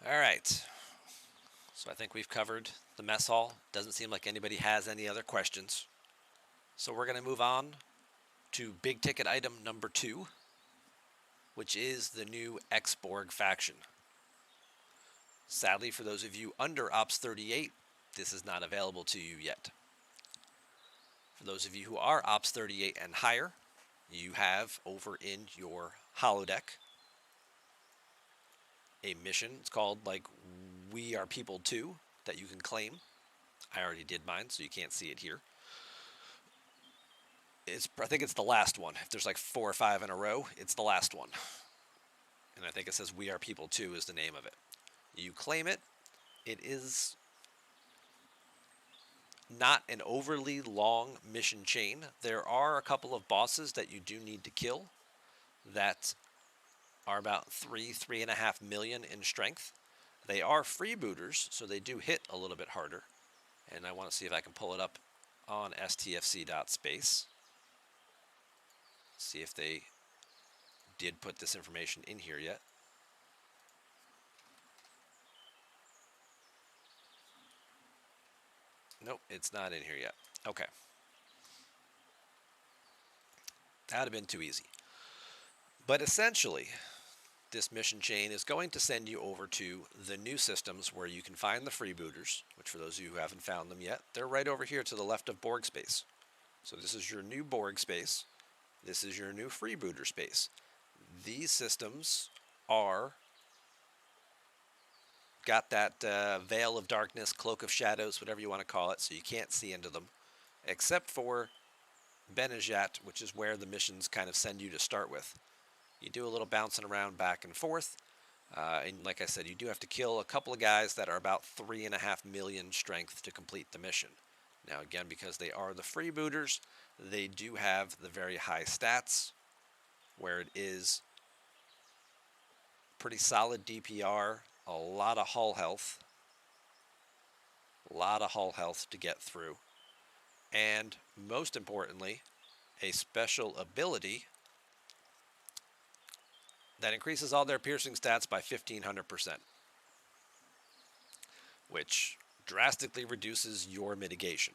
All right. So I think we've covered the mess hall. Doesn't seem like anybody has any other questions. So we're going to move on to big ticket item number 2, which is the new Ex-Borg faction. Sadly, for those of you under Ops 38, this is not available to you yet. For those of you who are Ops 38 and higher, you have over in your holodeck a mission. It's called like We Are People 2 that you can claim. I already did mine, so you can't see it here. I think it's the last one. If there's like 4 or 5 in a row, it's the last one. And I think it says We Are People 2 is the name of it. You claim it. It is not an overly long mission chain. There are a couple of bosses that you do need to kill that are about 3.5 million in strength. They are freebooters, so they do hit a little bit harder. And I want to see if I can pull it up on stfc.space. See if they did put this information in here yet. Nope, it's not in here yet. Okay. That would have been too easy. But essentially, this mission chain is going to send you over to the new systems where you can find the freebooters, which for those of you who haven't found them yet, they're right over here to the left of Borg space. So this is your new Borg space. This is your new freebooter space. These systems are got that veil of darkness, cloak of shadows, whatever you want to call it, so you can't see into them, except for Benajat, which is where the missions kind of send you to start with. You do a little bouncing around back and forth, and like I said, you do have to kill a couple of guys that are about 3.5 million strength to complete the mission. Now again, because they are the freebooters, they do have the very high stats, where it is pretty solid DPR, a lot of hull health, to get through, and most importantly, a special ability that increases all their piercing stats by 1,500%, which drastically reduces your mitigation.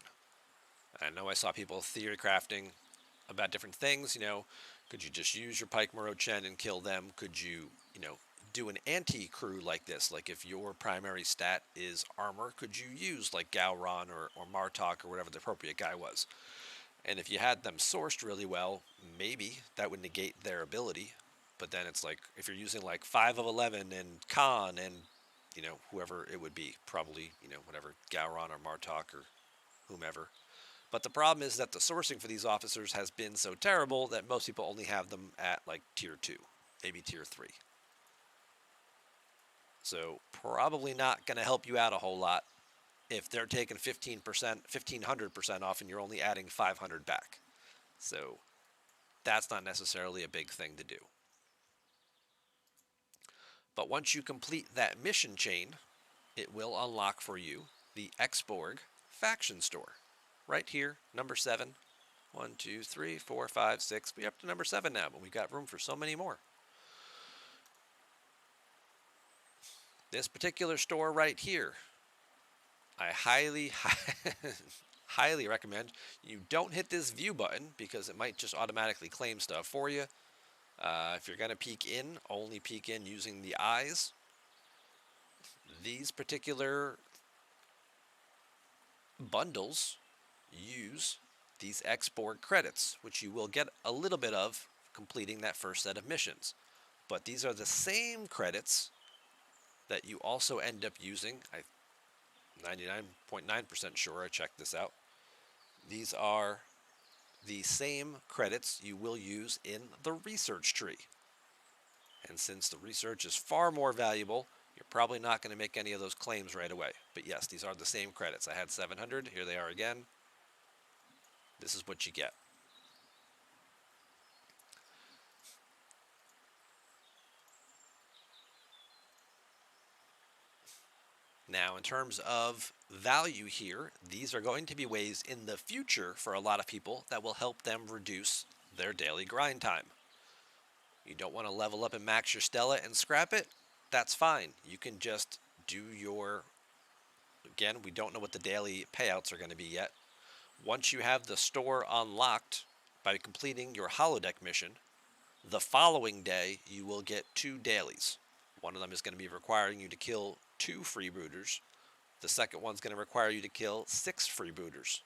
I know I saw people theory crafting about different things. Could you just use your Pike Moro Chen and kill them? Could you, do an anti-crew like this? Like if your primary stat is armor, could you use like Gowron or Martok or whatever the appropriate guy was? And if you had them sourced really well, maybe that would negate their ability. But then it's like, if you're using like 5 of 11 and Khan and, whoever it would be, probably, whatever, Gowron or Martok or whomever. But the problem is that the sourcing for these officers has been so terrible that most people only have them at like tier 2, maybe tier 3. So probably not going to help you out a whole lot if they're taking 15%, 1,500% off and you're only adding 500 back. So that's not necessarily a big thing to do. But once you complete that mission chain, it will unlock for you the Exborg faction store. Right here, number 7. 1, 2, 3, 4, 5, 6. We're up to number 7 now, but we've got room for so many more. This particular store right here, I highly, highly recommend you don't hit this view button because it might just automatically claim stuff for you. If you're going to peek in, only peek in using the eyes. These particular bundles use these Ex-Borg credits, which you will get a little bit of completing that first set of missions. But these are the same credits that you also end up using. I'm 99.9% sure I checked this out. These are the same credits you will use in the research tree. And since the research is far more valuable, you're probably not going to make any of those claims right away. But yes, these are the same credits. I had 700. Here they are again. This is what you get. Now, in terms of value here, these are going to be ways in the future for a lot of people that will help them reduce their daily grind time. You don't want to level up and max your Stella and scrap it? that's fine. You can just do your, again, we don't know what the daily payouts are going to be yet. Once you have the store unlocked by completing your holodeck mission, the following day you will get 2 dailies. One of them is going to be requiring you to kill 2 freebooters. The second one's going to require you to kill 6 freebooters,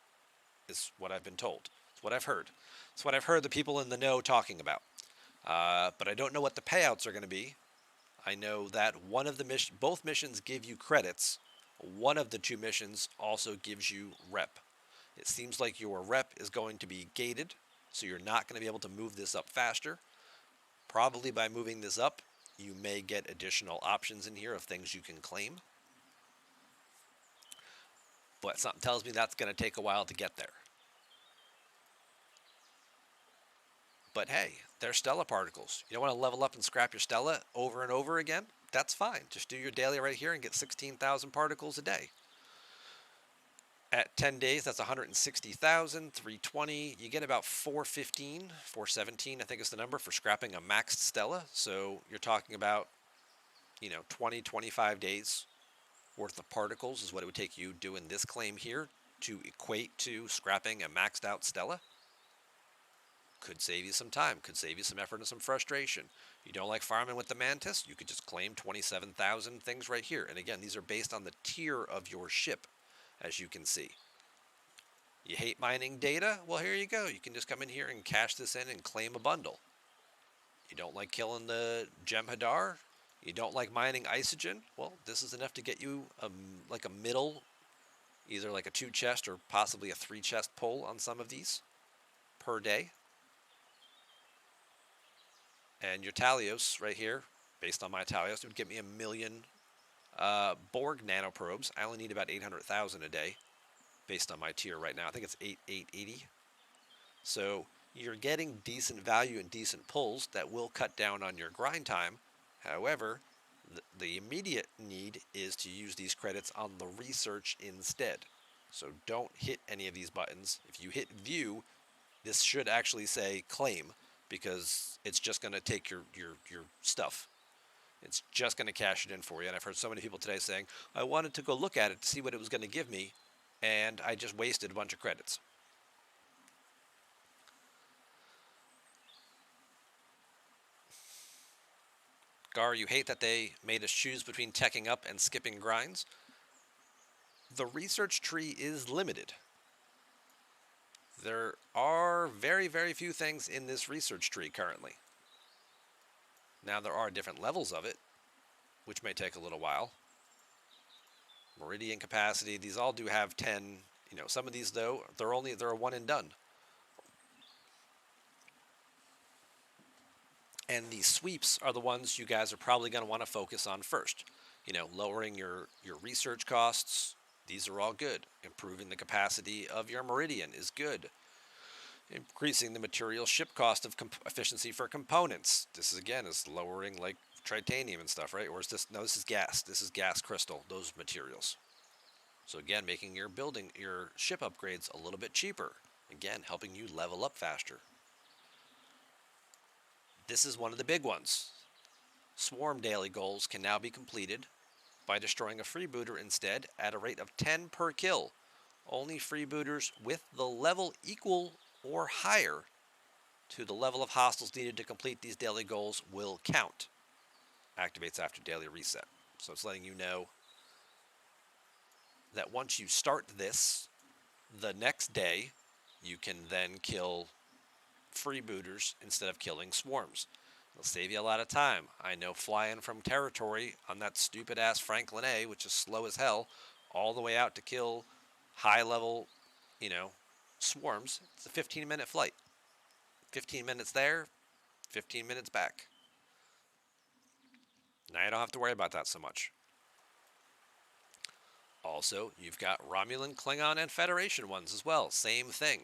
is what I've been told. It's what I've heard. It's what I've heard the people in the know talking about. But I don't know what the payouts are going to be. I know that one of the both missions give you credits. One of the 2 missions also gives you rep. It seems like your rep is going to be gated, so you're not going to be able to move this up faster. Probably by moving this up, you may get additional options in here of things you can claim. But something tells me that's going to take a while to get there. But hey, they're Stella particles. You don't want to level up and scrap your Stella over and over again? That's fine. Just do your daily right here and get 16,000 particles a day. At 10 days, that's 160,000, 320. You get about 415, 417, I think is the number, for scrapping a maxed Stella. So you're talking about, 20, 25 days worth of particles is what it would take you doing this claim here to equate to scrapping a maxed out Stella. Could save you some time, could save you some effort and some frustration. You don't like farming with the Mantis? You could just claim 27,000 things right here. And again, these are based on the tier of your ship, as you can see. You hate mining data? Well, here you go. You can just come in here and cash this in and claim a bundle. You don't like killing the Jem'Hadar? You don't like mining Isogen? Well, this is enough to get you like a middle, either like a 2 chest or possibly a 3 chest pull on some of these per day. And your Talios right here, based on my Talios, it would give me 1 million Borg nanoprobes. I only need about 800,000 a day based on my tier right now. I think it's 8,880. So you're getting decent value and decent pulls that will cut down on your grind time. However, the immediate need is to use these credits on the research instead. So don't hit any of these buttons. If you hit view, this should actually say claim, because it's just going to take your stuff. It's just going to cash it in for you. And I've heard so many people today saying, I wanted to go look at it to see what it was going to give me, and I just wasted a bunch of credits. Gar, you hate that they made us choose between teching up and skipping grinds? The research tree is limited. There are very, very few things in this research tree currently. Now, there are different levels of it, which may take a little while. Meridian capacity, these all do have 10. Some of these, though, they're a one and done. And these sweeps are the ones you guys are probably going to want to focus on first. Lowering your research costs. These are all good. Improving the capacity of your Meridian is good. Increasing the material ship cost of efficiency for components. This is lowering like titanium and stuff, right? Or is this, no, this is gas. This is gas crystal, those materials. So again, making your ship upgrades a little bit cheaper. Again, helping you level up faster. This is one of the big ones. Swarm daily goals can now be completed by destroying a freebooter instead at a rate of 10 per kill. Only freebooters with the level equal or higher to the level of hostiles needed to complete these daily goals will count. Activates after daily reset. So it's letting you know that once you start this, the next day you can then kill freebooters instead of killing swarms. It'll save you a lot of time. I know flying from territory on that stupid ass Franklin A, which is slow as hell, all the way out to kill high level, swarms. It's a 15-minute flight. 15 minutes there, 15 minutes back. Now you don't have to worry about that so much. Also, you've got Romulan, Klingon, and Federation ones as well. Same thing.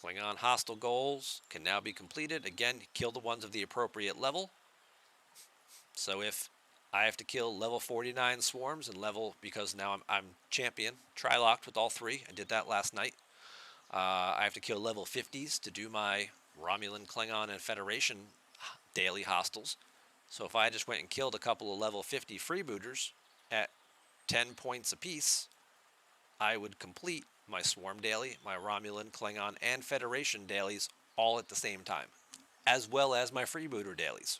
Klingon hostile goals can now be completed. Again, kill the ones of the appropriate level. So if I have to kill level 49 swarms and because now I'm champion, tri-locked with all 3. I did that last night. I have to kill level 50s to do my Romulan, Klingon, and Federation daily hostiles. So if I just went and killed a couple of level 50 freebooters at 10 points apiece, I would complete my Swarm daily, my Romulan, Klingon, and Federation dailies all at the same time, as well as my freebooter dailies.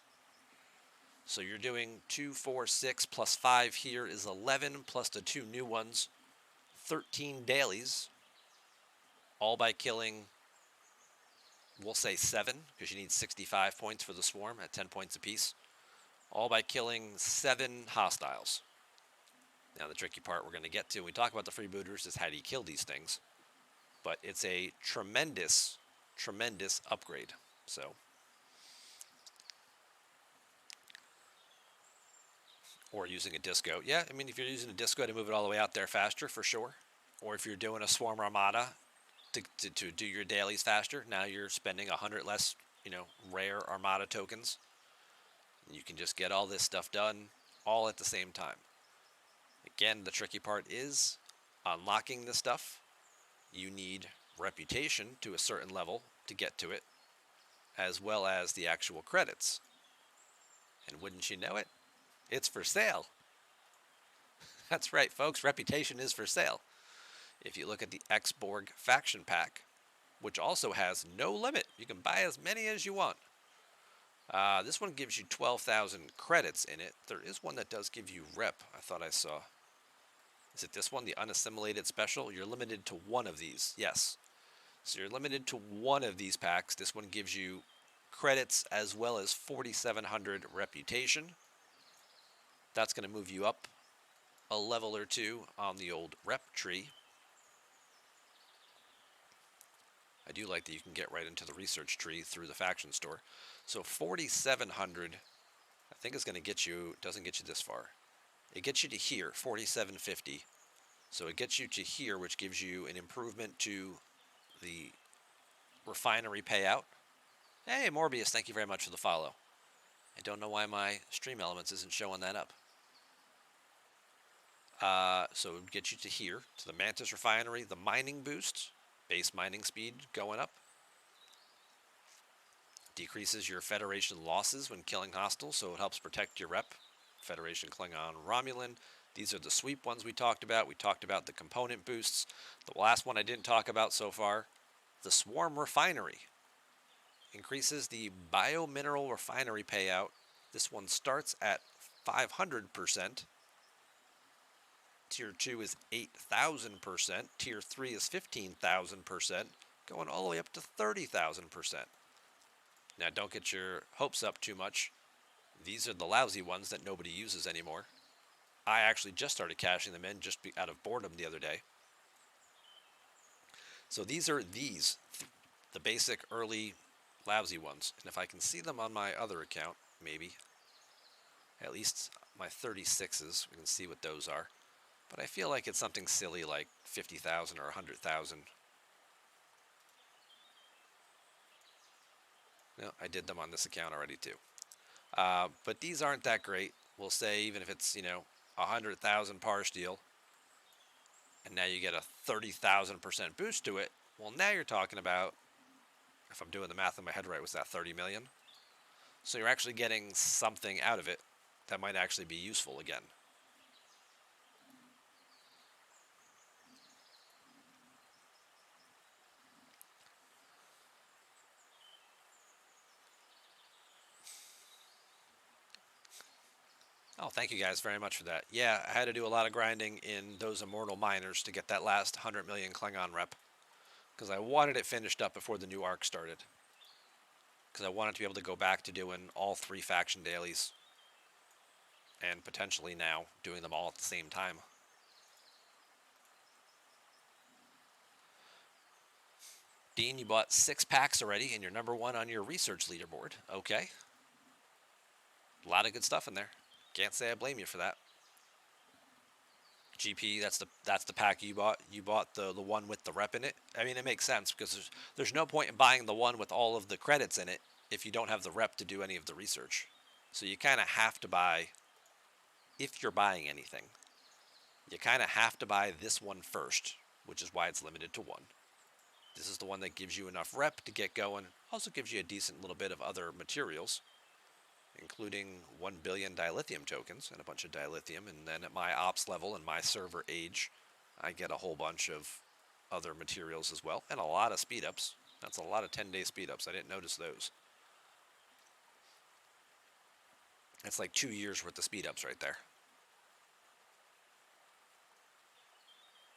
So you're doing 2, 4, 6 plus 5 here is 11, plus the 2 new ones, 13 dailies, all by killing, we'll say 7, because you need 65 points for the Swarm at 10 points apiece, all by killing 7 hostiles. Now the tricky part we're going to get to when we talk about the freebooters is how do you kill these things. But it's a tremendous, tremendous upgrade. So, or using a disco. Yeah, I mean, if you're using a disco to move it all the way out there faster, for sure. Or if you're doing a Swarm Armada to do your dailies faster, now you're spending 100 less, rare Armada tokens. You can just get all this stuff done all at the same time. Again, the tricky part is unlocking this stuff. You need reputation to a certain level to get to it, as well as the actual credits. And wouldn't you know it, it's for sale. That's right, folks, reputation is for sale. If you look at the Ex-Borg faction pack, which also has no limit, you can buy as many as you want. This one gives you 12,000 credits in it. There is one that does give you rep, I thought I saw. Is it this one, the unassimilated special? You're limited to one of these, yes. So you're limited to one of these packs. This one gives you credits as well as 4,700 reputation. That's going to move you up a level or two on the old rep tree. I do like that you can get right into the research tree through the faction store. So 4,700, I think is going to get you, doesn't get you this far. It gets you to here, 4,750. So it gets you to here, which gives you an improvement to the refinery payout. Hey, Morbius, thank you very much for the follow. I don't know why my Stream Elements isn't showing that up. So it would get you to here, to the Mantis refinery, the mining boost, base mining speed going up. Decreases your Federation losses when killing hostiles, so it helps protect your rep. Federation, Klingon, Romulan. These are the sweep ones we talked about. We talked about the component boosts. The last one I didn't talk about so far, the Swarm Refinery. Increases the Biomineral Refinery payout. This one starts at 500%. Tier 2 is 8,000%. Tier 3 is 15,000%. Going all the way up to 30,000%. Now don't get your hopes up too much. These are the lousy ones that nobody uses anymore. I actually just started cashing them in just out of boredom the other day. So these are the basic early lousy ones. And if I can see them on my other account, maybe, at least my 36s, we can see what those are. But I feel like it's something silly like 50,000 or 100,000. No, I did them on this account already too. But these aren't that great. We'll say even if it's, 100,000 par steel, and now you get a 30,000% boost to it, well, now you're talking about, if I'm doing the math in my head right, was that 30 million? So you're actually getting something out of it that might actually be useful again. Oh, thank you guys very much for that. Yeah, I had to do a lot of grinding in those Immortal Miners to get that last 100 million Klingon rep. Because I wanted it finished up before the new arc started. Because I wanted to be able to go back to doing all 3 faction dailies. And potentially now doing them all at the same time. Dean, you bought 6 packs already and you're number 1 on your research leaderboard. Okay. A lot of good stuff in there. Can't say I blame you for that. GP, that's the pack you bought. You bought the one with the rep in it. I mean, it makes sense because there's no point in buying the one with all of the credits in it if you don't have the rep to do any of the research. So you kind of have to buy, if you're buying anything, you kind of have to buy this one first, which is why it's limited to 1. This is the one that gives you enough rep to get going. Also gives you a decent little bit of other materials. including 1 billion dilithium tokens and a bunch of dilithium. And then at my ops level and my server age, I get a whole bunch of other materials as well, and a lot of speed ups. That's a lot of 10-day speed ups. I didn't notice those. It's like 2 years worth of speed ups right there.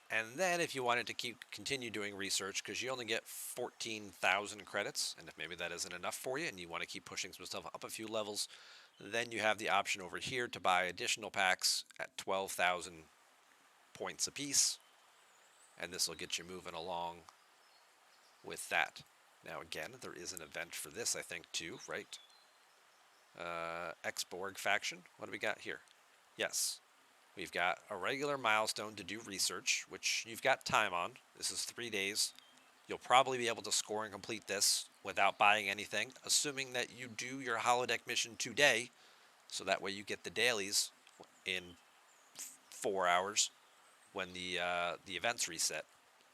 And then if you wanted to continue doing research, because you only get 14,000 credits, and if maybe that isn't enough for you and you want to keep pushing some stuff up a few levels, then you have the option over here to buy additional packs at 12,000 points apiece, and this will get you moving along with that. Now again, there is an event for this, I think, too, right? Ex-Borg faction. What do we got here? Yes. We've got a regular milestone to do research, which you've got time on. This is 3 days. You'll probably be able to score and complete this without buying anything, assuming that you do your holodeck mission today, so that way you get the dailies in 4 hours when the events reset.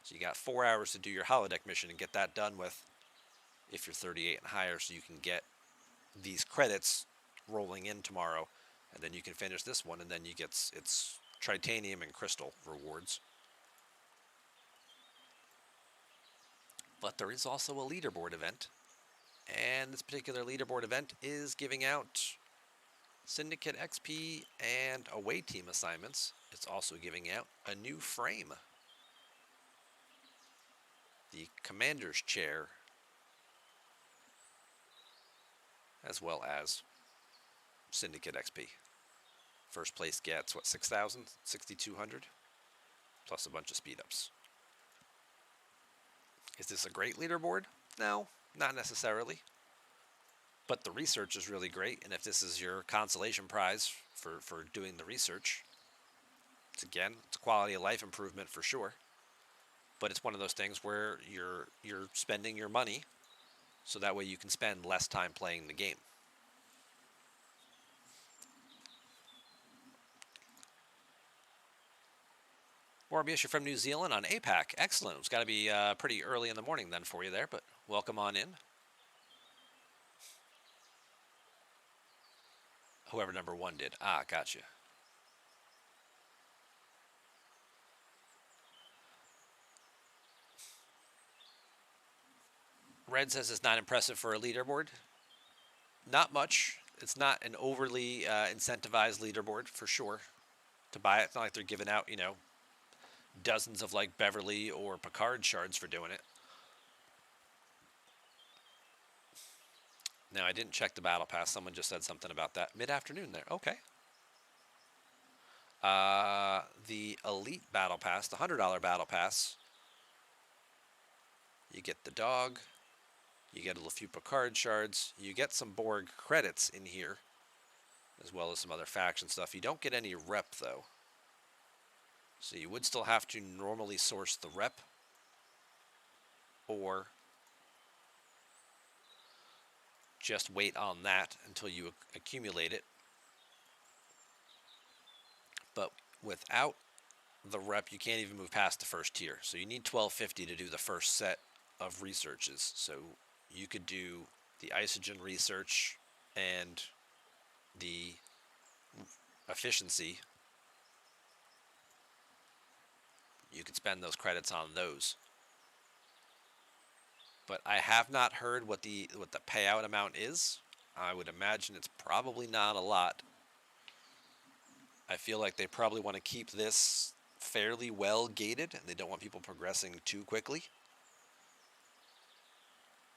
So you got 4 hours to do your holodeck mission and get that done with, if you're 38 and higher, so you can get these credits rolling in tomorrow, and then you can finish this one, and then you get its titanium and crystal rewards. But there is also a leaderboard event, and this particular leaderboard event is giving out Syndicate XP and away team assignments. It's also giving out a new frame, the Commander's Chair, as well as Syndicate XP. First place gets, what, 6,000? 6,200? Plus a bunch of speed ups. Is this a great leaderboard? No, not necessarily. But the research is really great, and if this is your consolation prize for doing the research, it's a quality of life improvement for sure. But it's one of those things where you're spending your money, so that way you can spend less time playing the game. Morbius, you're from New Zealand on APAC. Excellent. It's got to be pretty early in the morning then for you there, but welcome on in. Whoever number 1 did. Ah, gotcha. Red says it's not impressive for a leaderboard. Not much. It's not an overly incentivized leaderboard for sure to buy it. It's not like they're giving out, dozens of like Beverly or Picard shards for doing it. Now, I didn't check the battle pass. Someone just said something about that. Mid-afternoon there. Okay. The Elite Battle Pass, the $100 Battle Pass, you get the dog, you get a few Picard shards, you get some Borg credits in here, as well as some other faction stuff. You don't get any rep, though. So you would still have to normally source the rep, or just wait on that until you accumulate it. But without the rep, you can't even move past the first tier. So you need 1250 to do the first set of researches. So you could do the Isogen research and the efficiency. You could spend those credits on those. But I have not heard what the payout amount is. I would imagine it's probably not a lot. I feel like they probably want to keep this fairly well gated, and they don't want people progressing too quickly.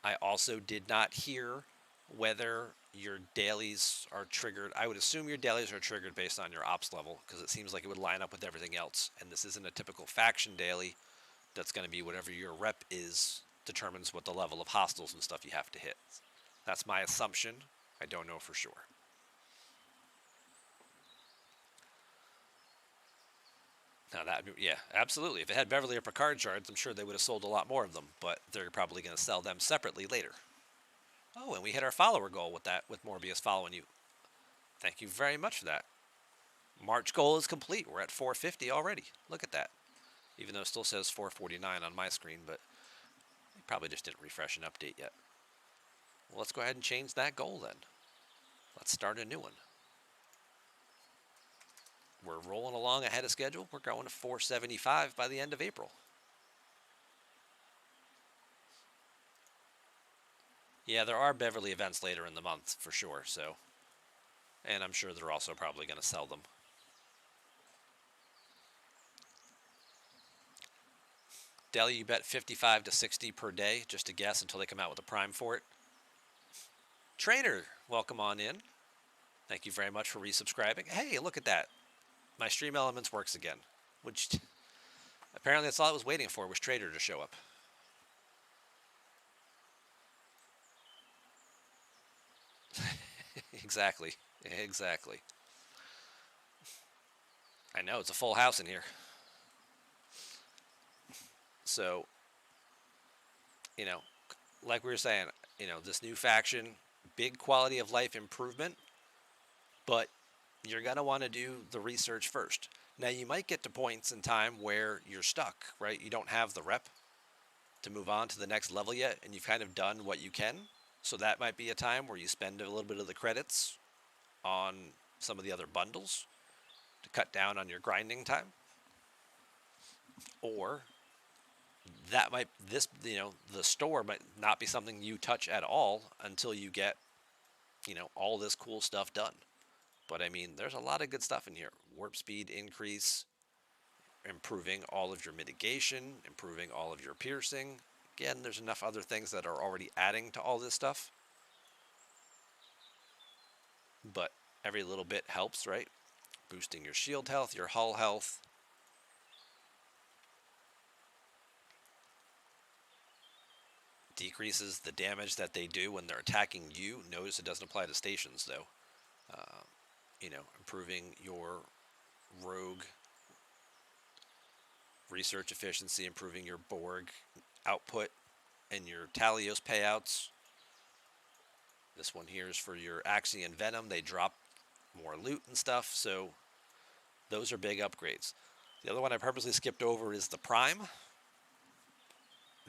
I also did not hear whether your dailies are triggered. I would assume your dailies are triggered based on your ops level, because it seems like it would line up with everything else. And this isn't a typical faction daily. That's going to be whatever your rep is, determines what the level of hostiles and stuff you have to hit. That's my assumption. I don't know for sure. Now yeah, absolutely. If it had Beverly or Picard shards, I'm sure they would have sold a lot more of them, but they're probably going to sell them separately later. Oh, and we hit our follower goal with that, with Morbius following you. Thank you very much for that. March goal is complete. We're at 450 already. Look at that. Even though it still says 449 on my screen, but it probably just didn't refresh and update yet. Well, let's go ahead and change that goal then. Let's start a new one. We're rolling along ahead of schedule. We're going to 475 by the end of April. Yeah, there are Beverly events later in the month for sure, so. And I'm sure they're also probably going to sell them. Daily, you bet 55 to 60 per day, just a guess until they come out with a prime for it. Trader, welcome on in. Thank you very much for resubscribing. Hey, look at that. My Stream Elements works again, which apparently that's all I was waiting for, was Trader to show up. Exactly. I know, it's a full house in here. So, like we were saying, this new faction, big quality of life improvement, but you're going to want to do the research first. Now, you might get to points in time where you're stuck, right? You don't have the rep to move on to the next level yet, and you've kind of done what you can. So that might be a time where you spend a little bit of the credits on some of the other bundles to cut down on your grinding time. Or the store might not be something you touch at all until you get, all this cool stuff done. But I mean, there's a lot of good stuff in here. Warp speed increase, improving all of your mitigation, improving all of your piercing. Again, there's enough other things that are already adding to all this stuff. But every little bit helps, right? Boosting your shield health, your hull health. Decreases the damage that they do when they're attacking you. Notice it doesn't apply to stations, though. Improving your rogue research efficiency, improving your Borg output and your Talios payouts. This one here is for your Axion Venom. They drop more loot and stuff, so those are big upgrades. The other one I purposely skipped over is the Prime.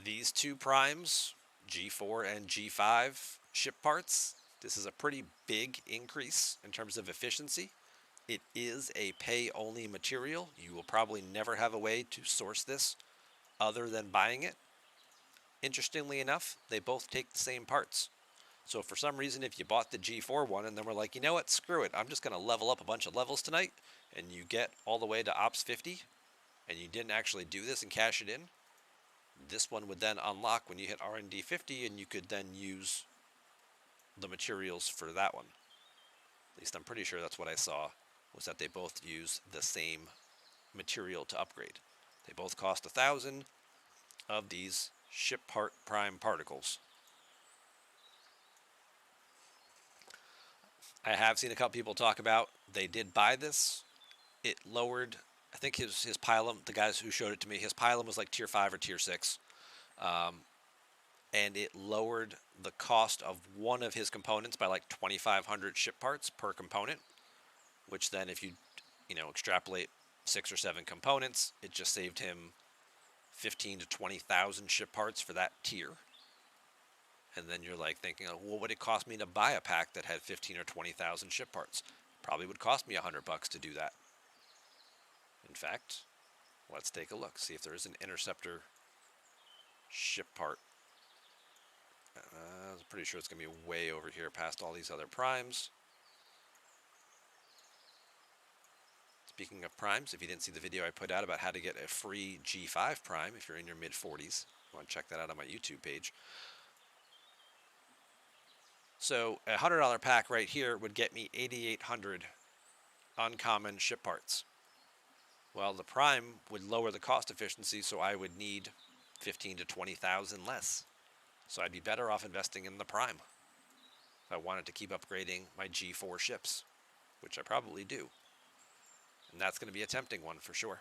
These two Primes, G4 and G5 ship parts, this is a pretty big increase in terms of efficiency. It is a pay-only material. You will probably never have a way to source this other than buying it. Interestingly enough, they both take the same parts. So for some reason, if you bought the G4 one and then we're like, you know what, screw it, I'm just going to level up a bunch of levels tonight, and you get all the way to Ops 50, and you didn't actually do this and cash it in, this one would then unlock when you hit R&D 50, and you could then use the materials for that one. At least I'm pretty sure that's what I saw, was that they both use the same material to upgrade. They both cost 1,000 of these ship part prime particles. I have seen a couple people talk about, they did buy this. It lowered, I think his pylum, the guys who showed it to me, his pylum was like tier 5 or tier 6. And it lowered the cost of one of his components by like 2,500 ship parts per component, which then if you extrapolate 6 or 7 components, it just saved him 15 to 20,000 ship parts for that tier. And then you're like thinking, well, what would it cost me to buy a pack that had 15 or 20,000 ship parts? Probably would cost me $100 to do that. In fact, let's take a look, see if there is an interceptor ship part. I'm pretty sure it's going to be way over here past all these other primes. Speaking of primes, if you didn't see the video I put out about how to get a free G5 prime if you're in your mid-40s, you want to check that out on my YouTube page. So a $100 pack right here would get me 8,800 uncommon ship parts. Well, the prime would lower the cost efficiency, so I would need 15 to 20,000 less. So I'd be better off investing in the prime if I wanted to keep upgrading my G4 ships, which I probably do. And that's going to be a tempting one for sure.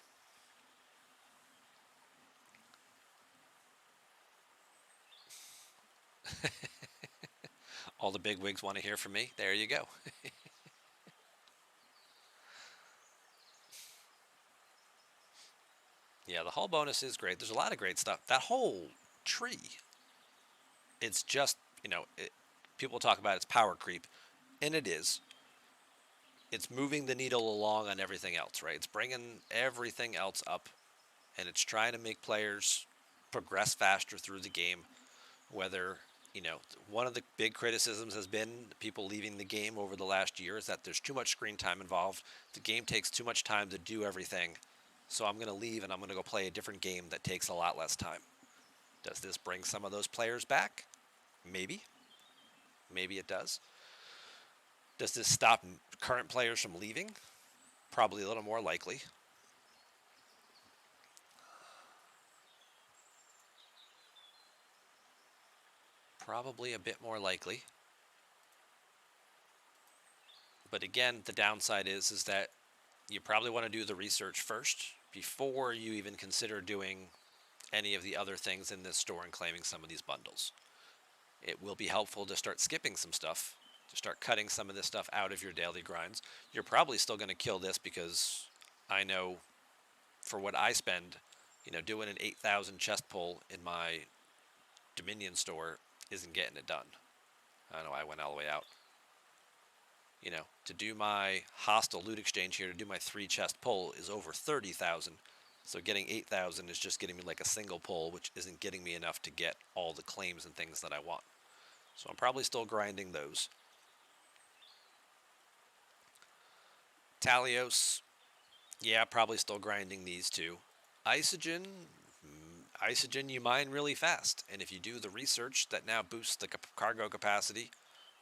All the big wigs want to hear from me. There you go. Yeah, the hull bonus is great. There's a lot of great stuff. That whole tree, it's just, people talk about its power creep. And it is. It's moving the needle along on everything else, right? It's bringing everything else up, and it's trying to make players progress faster through the game. Whether, one of the big criticisms has been people leaving the game over the last year is that there's too much screen time involved. The game takes too much time to do everything. So I'm going to leave and I'm going to go play a different game that takes a lot less time. Does this bring some of those players back? Maybe. Maybe it does. Does this stop current players from leaving? Probably a little more likely. Probably a bit more likely. But again, the downside is that you probably want to do the research first before you even consider doing any of the other things in this store and claiming some of these bundles. It will be helpful to start skipping some stuff, to start cutting some of this stuff out of your daily grinds. You're probably still going to kill this because I know for what I spend, doing an 8,000 chest pull in my Dominion store isn't getting it done. I know I went all the way out. To do my hostile loot exchange here, to do my 3 chest pull is over 30,000. So getting 8,000 is just getting me like a single pull, which isn't getting me enough to get all the claims and things that I want. So I'm probably still grinding those. Talios, yeah, probably still grinding these two. Isogen, you mine really fast. And if you do the research that now boosts the cargo capacity,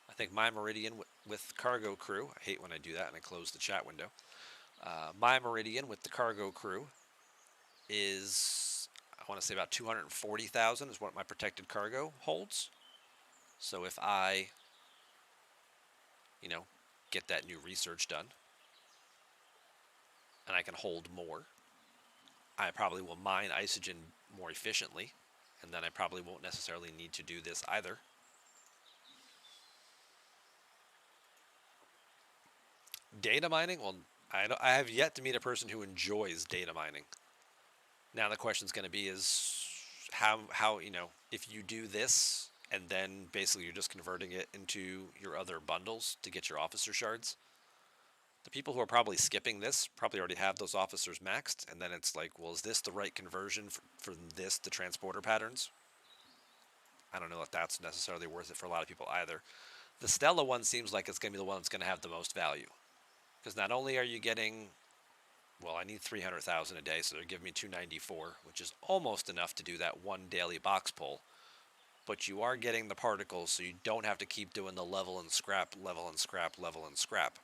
I think my Meridian with cargo crew, I hate when I do that and I close the chat window. My Meridian with the cargo crew is, I want to say about 240,000 is what my protected cargo holds. So if I, get that new research done and I can hold more, I probably will mine Isogen more efficiently, and then I probably won't necessarily need to do this either. Data mining? Well, I have yet to meet a person who enjoys data mining. Now the question is going to be is how if you do this and then basically you're just converting it into your other bundles to get your officer shards. The people who are probably skipping this probably already have those officers maxed, and then it's like, well, is this the right conversion for this to transporter patterns? I don't know if that's necessarily worth it for a lot of people either. The Stella one seems like it's going to be the one that's going to have the most value. Because not only are you getting, well, I need 300,000 a day, so they're giving me 294, which is almost enough to do that one daily box pull. But you are getting the particles, so you don't have to keep doing the level and scrap, level and scrap, level and scrap.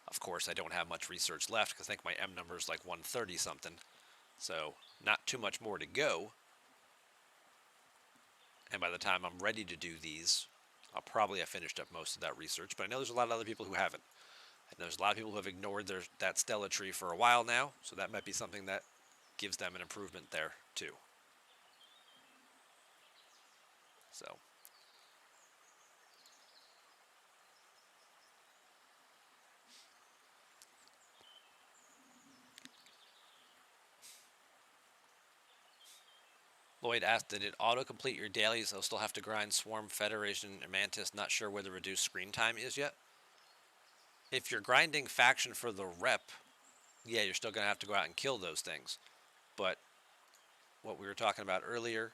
Of course, I don't have much research left because I think my M number is like 130 something. So not too much more to go. And by the time I'm ready to do these, I'll probably have finished up most of that research. But I know there's a lot of other people who haven't. And there's a lot of people who have ignored that Stella tree for a while now. So that might be something that gives them an improvement there too. So. Lloyd asked, did it auto-complete your dailies? I'll still have to grind Swarm, Federation, and Mantis. Not sure where the reduced screen time is yet. If you're grinding faction for the rep, yeah, you're still going to have to go out and kill those things. But what we were talking about earlier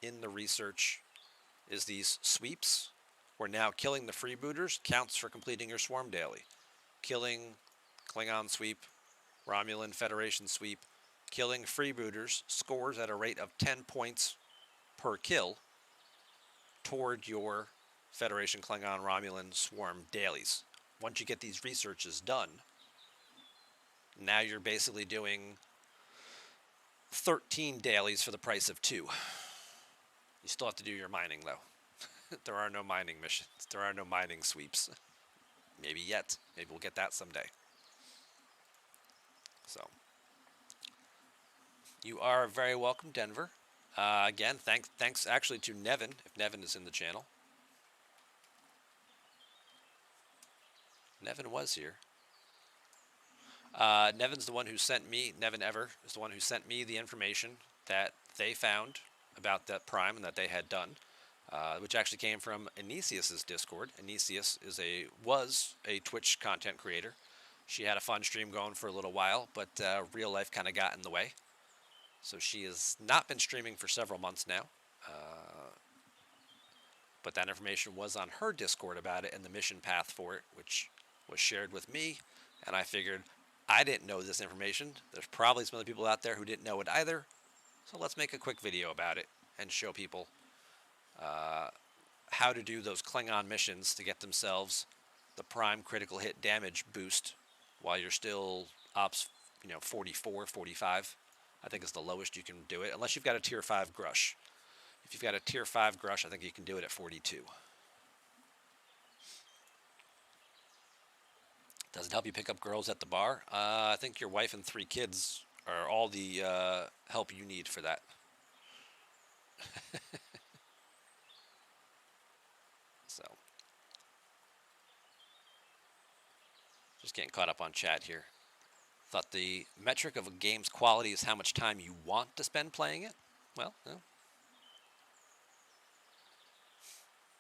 in the research is these sweeps, where now killing the freebooters counts for completing your Swarm daily. Killing Klingon sweep, Romulan Federation sweep, killing freebooters scores at a rate of 10 points per kill toward your Federation, Klingon, Romulan, Swarm dailies. Once you get these researches done, now you're basically doing 13 dailies for the price of 2. You still have to do your mining, though. There are no mining missions. There are no mining sweeps. Maybe yet. Maybe we'll get that someday. So. You are very welcome, Denver. Again, thanks actually to Nevin, if Nevin is in the channel. Nevin was here. Nevin's the one who sent me, Nevin Ever is the one who sent me the information that they found about that Prime and that they had done. which actually came from Anicius's Discord. Anicius was a Twitch content creator. She had a fun stream going for a little while, but real life kind of got in the way. So she has not been streaming for several months now. But that information was on her Discord about it and the mission path for it, which was shared with me. And I figured I didn't know this information. There's probably some other people out there who didn't know it either. So let's make a quick video about it and show people how to do those Klingon missions to get themselves the prime critical hit damage boost while you're still ops, 44, 45. I think it's the lowest you can do it, unless you've got a tier 5 Grush. If you've got a tier 5 Grush, I think you can do it at 42. Does it help you pick up girls at the bar? I think your wife and 3 kids are all the help you need for that. So, just getting caught up on chat here. Thought the metric of a game's quality is how much time you want to spend playing it? Well, no.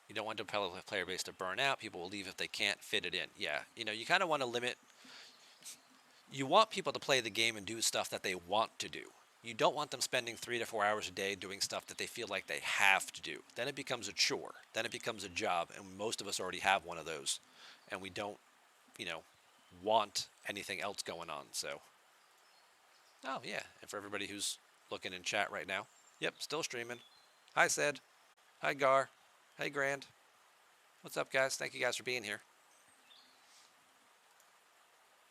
You don't want the player base to burn out. People will leave if they can't fit it in. Yeah, you kind of want to limit. You want people to play the game and do stuff that they want to do. You don't want them spending 3 to 4 hours a day doing stuff that they feel like they have to do. Then it becomes a chore. Then it becomes a job, and most of us already have one of those, and we don't, want anything else going on. So, oh yeah, and for everybody who's looking in chat right now, yep, still streaming. Hi, Sid. Hi, Gar. Hey, Grand. What's up, guys? Thank you guys for being here.